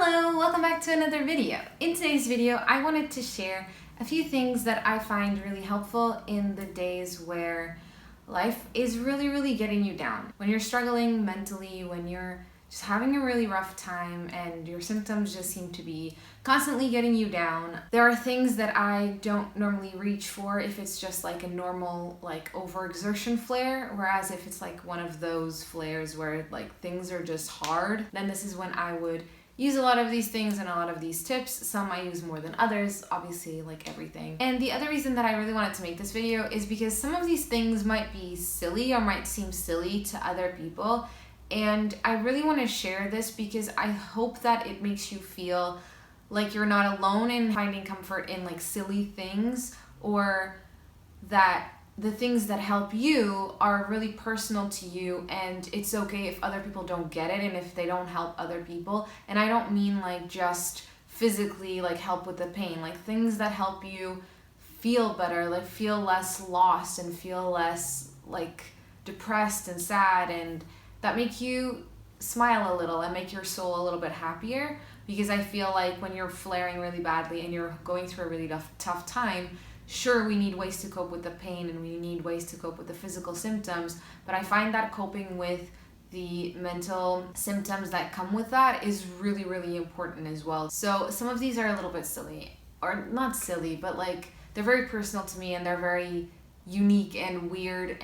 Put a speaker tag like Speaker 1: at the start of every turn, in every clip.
Speaker 1: Hello, welcome back to another video. In today's video, I wanted to share a few things that I find really helpful in the days where life is really getting you down. When you're struggling mentally, when you're just having a really rough time and your symptoms just seem to be constantly getting you down. There are things that I don't normally reach for if it's just like a normal overexertion flare, whereas if it's like one of those flares where things are just hard, then this is when I would use a lot of these things and a lot of these tips. Some I use more than others, obviously, like everything. And the other reason that I really wanted to make this video is because some of these things might be silly or might seem silly to other people. And I really want to share this because I hope that it makes you feel like you're not alone in finding comfort in silly things, or that the things that help you are really personal to you, and it's okay if other people don't get it and if they don't help other people. And I don't mean just physically help with the pain, things that help you feel better, feel less lost and feel less depressed and sad, and that make you smile a little and make your soul a little bit happier. Because I feel like when you're flaring really badly and you're going through a really tough time, sure, we need ways to cope with the pain and we need ways to cope with the physical symptoms, but I find that coping with the mental symptoms that come with that is really important as well. So some of these are a little bit silly, or not silly, but they're very personal to me and they're very unique and weird,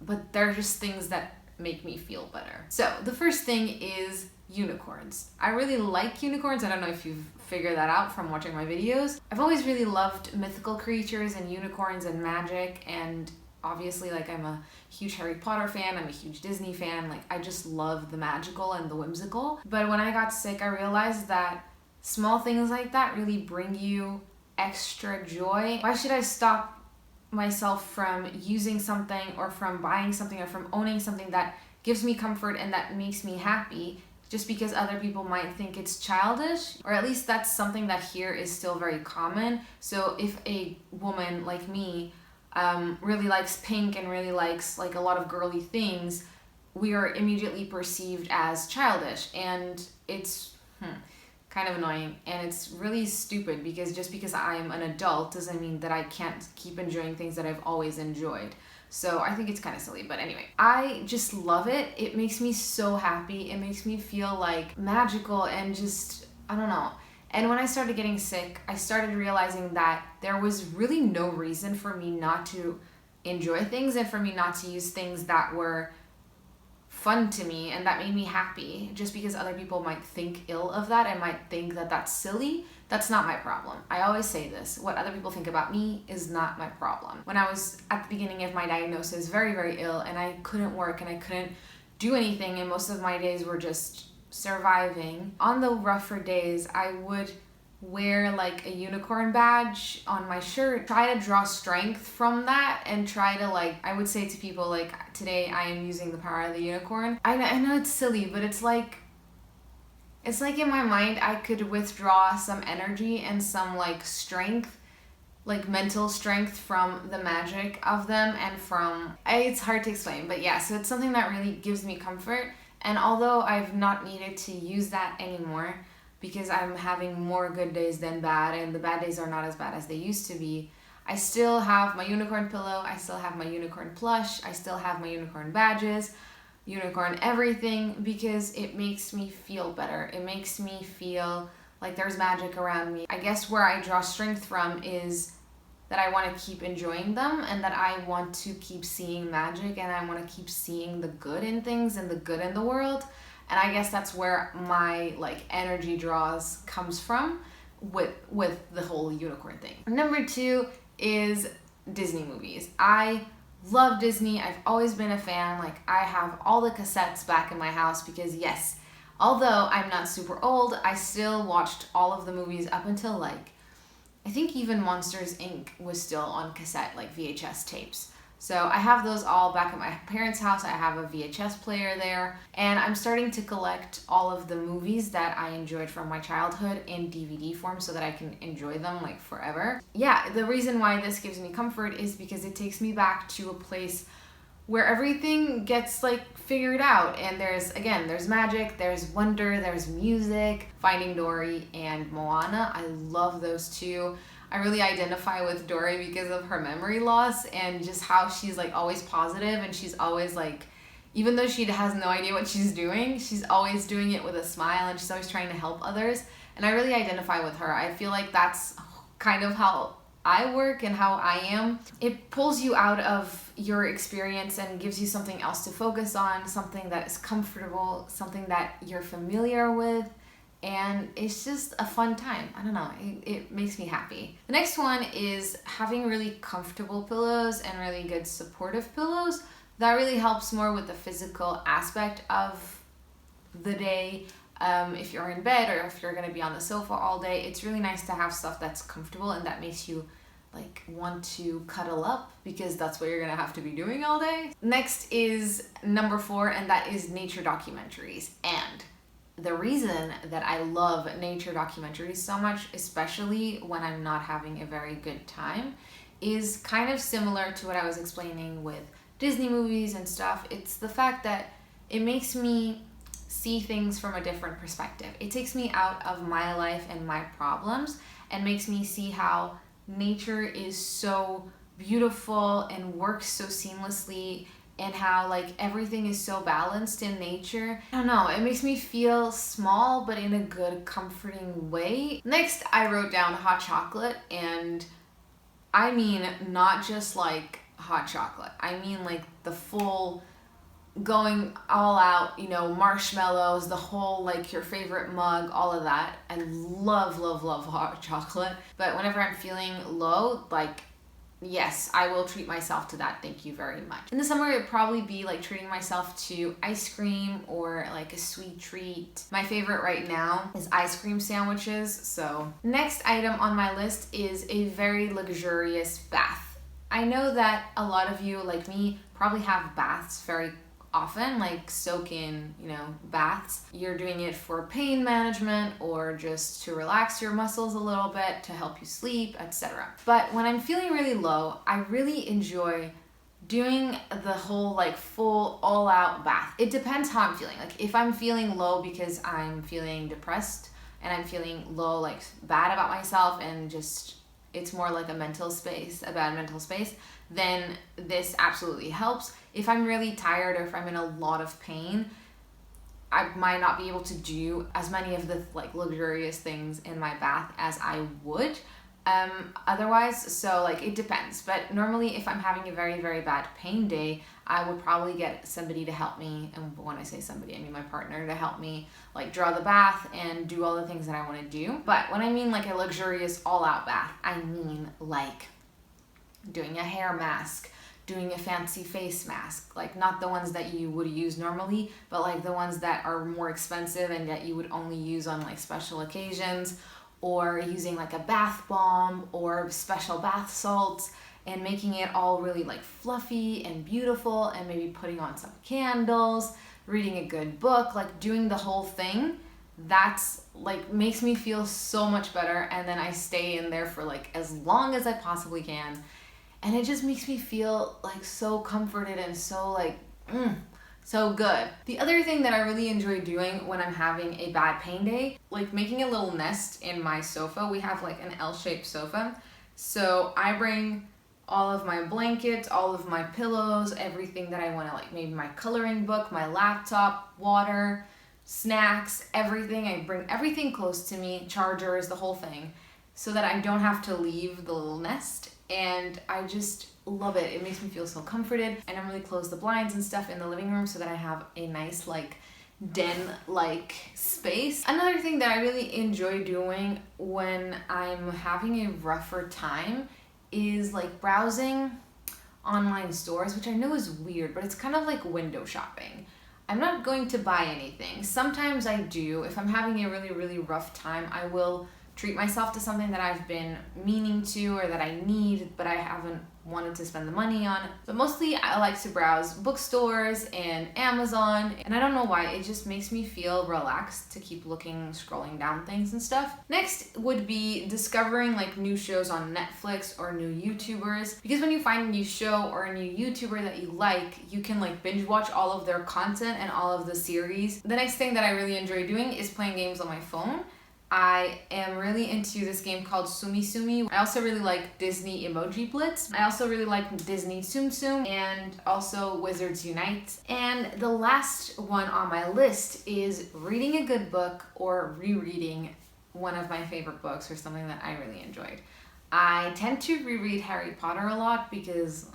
Speaker 1: but they're just things that make me feel better. So the first thing is unicorns. I really like unicorns. I don't know if you've figured that out from watching my videos. I've always really loved mythical creatures and unicorns and magic, and obviously I'm a huge Harry Potter fan, I'm a huge Disney fan, I just love the magical and the whimsical. But when I got sick, I realized that small things like that really bring you extra joy. Why should I stop myself from using something or from buying something or from owning something that gives me comfort and that makes me happy just because other people might think it's childish? Or at least that's something that here is still very common. So if a woman like me really likes pink and really likes a lot of girly things, we are immediately perceived as childish, and it's kind of annoying, and it's really stupid because just because I'm an adult doesn't mean that I can't keep enjoying things that I've always enjoyed. So I think it's kind of silly, but anyway, I just love it. It makes me so happy. It makes me feel magical and just, I don't know. And when I started getting sick, I started realizing that there was really no reason for me not to enjoy things and for me not to use things that were fun to me and that made me happy. Just because other people might think ill of that and might think that that's silly, that's not my problem. I always say this: what other people think about me is not my problem. When I was at the beginning of my diagnosis, very ill, and I couldn't work and I couldn't do anything, and most of my days were just surviving. On the rougher days, I would wear a unicorn badge on my shirt, try to draw strength from that, and try to I would say to people today I am using the power of the unicorn. I know it's silly, but it's in my mind I could withdraw some energy and some strength, mental strength from the magic of them, and it's hard to explain, but yeah, so it's something that really gives me comfort. And although I've not needed to use that anymore because I'm having more good days than bad, and the bad days are not as bad as they used to be, I still have my unicorn pillow, I still have my unicorn plush, I still have my unicorn badges, unicorn everything, because it makes me feel better. It makes me feel like there's magic around me. I guess where I draw strength from is that I want to keep enjoying them, and that I want to keep seeing magic, and I want to keep seeing the good in things and the good in the world. And I guess that's where my energy draws comes from with the whole unicorn thing. Number 2 is Disney movies. I love Disney. I've always been a fan. I have all the cassettes back in my house because yes, although I'm not super old, I still watched all of the movies up until I think even Monsters Inc. was still on cassette, VHS tapes. So I have those all back at my parents' house. I have a VHS player there, and I'm starting to collect all of the movies that I enjoyed from my childhood in DVD form so that I can enjoy them forever. Yeah, the reason why this gives me comfort is because it takes me back to a place where everything gets like figured out, and there's magic, there's wonder, there's music. Finding Dory and Moana, I love those two. I really identify with Dory because of her memory loss and just how she's like always positive, and she's always like, even though she has no idea what she's doing, she's always doing it with a smile, and she's always trying to help others. And I really identify with her. I feel like that's kind of how I work and how I am. It pulls you out of your experience and gives you something else to focus on, something that is comfortable, something that you're familiar with, and it's just a fun time. I don't know, it makes me happy. The next one is having really comfortable pillows and really good supportive pillows. That really helps more with the physical aspect of the day. If you're in bed or if you're gonna be on the sofa all day, it's really nice to have stuff that's comfortable and that makes you like want to cuddle up, because that's what you're gonna have to be doing all day. Next is number 4, and that is nature documentaries. And the reason that I love nature documentaries so much, especially when I'm not having a very good time, is kind of similar to what I was explaining with Disney movies and stuff. It's the fact that it makes me see things from a different perspective. It takes me out of my life and my problems and makes me see how nature is so beautiful and works so seamlessly, and how like everything is so balanced in nature. I don't know, it makes me feel small but in a good, comforting way. Next, I wrote down hot chocolate, and I mean not just like hot chocolate. I mean like the full going all out, you know, marshmallows, the whole like your favorite mug, all of that. I love hot chocolate, but whenever I'm feeling low, like yes, I will treat myself to that, thank you very much. In the summer, it'd probably be like treating myself to ice cream or like a sweet treat. My favorite right now is ice cream sandwiches. So next item on my list is a very luxurious bath. I know that a lot of you, like me, probably have baths very often, like soak in, you know, baths. You're doing it for pain management or just to relax your muscles a little bit, to help you sleep, etc. But when I'm feeling really low, I really enjoy doing the whole like full all out bath. It depends how I'm feeling. Like if I'm feeling low because I'm feeling depressed and I'm feeling low, like bad about myself, and just it's more like a mental space, a bad mental space, then this absolutely helps. If I'm really tired or if I'm in a lot of pain, I might not be able to do as many of the like luxurious things in my bath as I would otherwise. So like it depends, but normally if I'm having a very, very bad pain day, I would probably get somebody to help me, and when I say somebody, I mean my partner, to help me like draw the bath and do all the things that I want to do. But when I mean like a luxurious all out bath, I mean like doing a hair mask, doing a fancy face mask, like not the ones that you would use normally, but like the ones that are more expensive and that you would only use on like special occasions, or using like a bath bomb or special bath salts and making it all really like fluffy and beautiful, and maybe putting on some candles, reading a good book, like doing the whole thing. That's like makes me feel so much better, and then I stay in there for like as long as I possibly can. And it just makes me feel like so comforted and so like, so good. The other thing that I really enjoy doing when I'm having a bad pain day, like making a little nest in my sofa. We have like an L-shaped sofa. So I bring all of my blankets, all of my pillows, everything that I want to, like maybe my coloring book, my laptop, water, snacks, everything. I bring everything close to me, chargers, the whole thing, so that I don't have to leave the little nest. And I just love it. It makes me feel so comforted. I normally close the blinds and stuff in the living room so that I have a nice like den-like space. Another thing that I really enjoy doing when I'm having a rougher time is like browsing online stores, which I know is weird, but it's kind of like window shopping. I'm not going to buy anything. Sometimes I do. If I'm having a really, really rough time, I will treat myself to something that I've been meaning to or that I need, but I haven't wanted to spend the money on. But mostly I like to browse bookstores and Amazon, and I don't know why, it just makes me feel relaxed to keep looking, scrolling down things and stuff. Next would be discovering like new shows on Netflix or new YouTubers, because when you find a new show or a new YouTuber that you like, you can like binge watch all of their content and all of the series. The next thing that I really enjoy doing is playing games on my phone. I am really into this game called Sumi Sumi. I also really like Disney Emoji Blitz. I also really like Disney Tsum Tsum and also Wizards Unite. And the last one on my list is reading a good book or rereading one of my favorite books or something that I really enjoyed. I tend to reread Harry Potter a lot because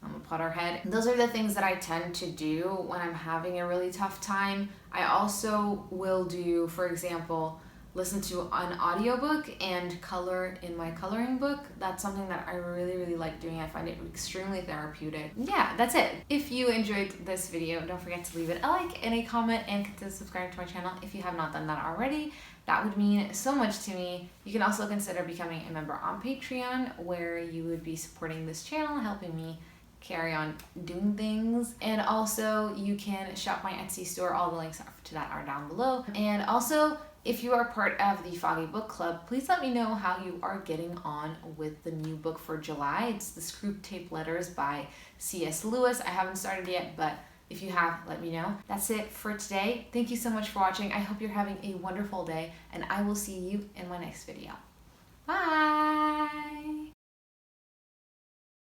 Speaker 1: I'm a Potterhead. Those are the things that I tend to do when I'm having a really tough time. I also will do, for example, listen to an audiobook and color in my coloring book. That's something that I really like doing. I find it extremely therapeutic. Yeah, that's it. If you enjoyed this video, don't forget to leave it a like and a comment and consider subscribing to my channel if you have not done that already. That would mean so much to me. You can also consider becoming a member on Patreon, where you would be supporting this channel, helping me carry on doing things. And also you can shop my Etsy store. All the links to that are down below. And also, if you are part of the Foggy Book Club, please let me know how you are getting on with the new book for July. It's the Screwtape Letters by C.S. Lewis. I haven't started yet, but if you have, let me know. That's it for today. Thank you so much for watching. I hope you're having a wonderful day, and I will see you in my next video. Bye!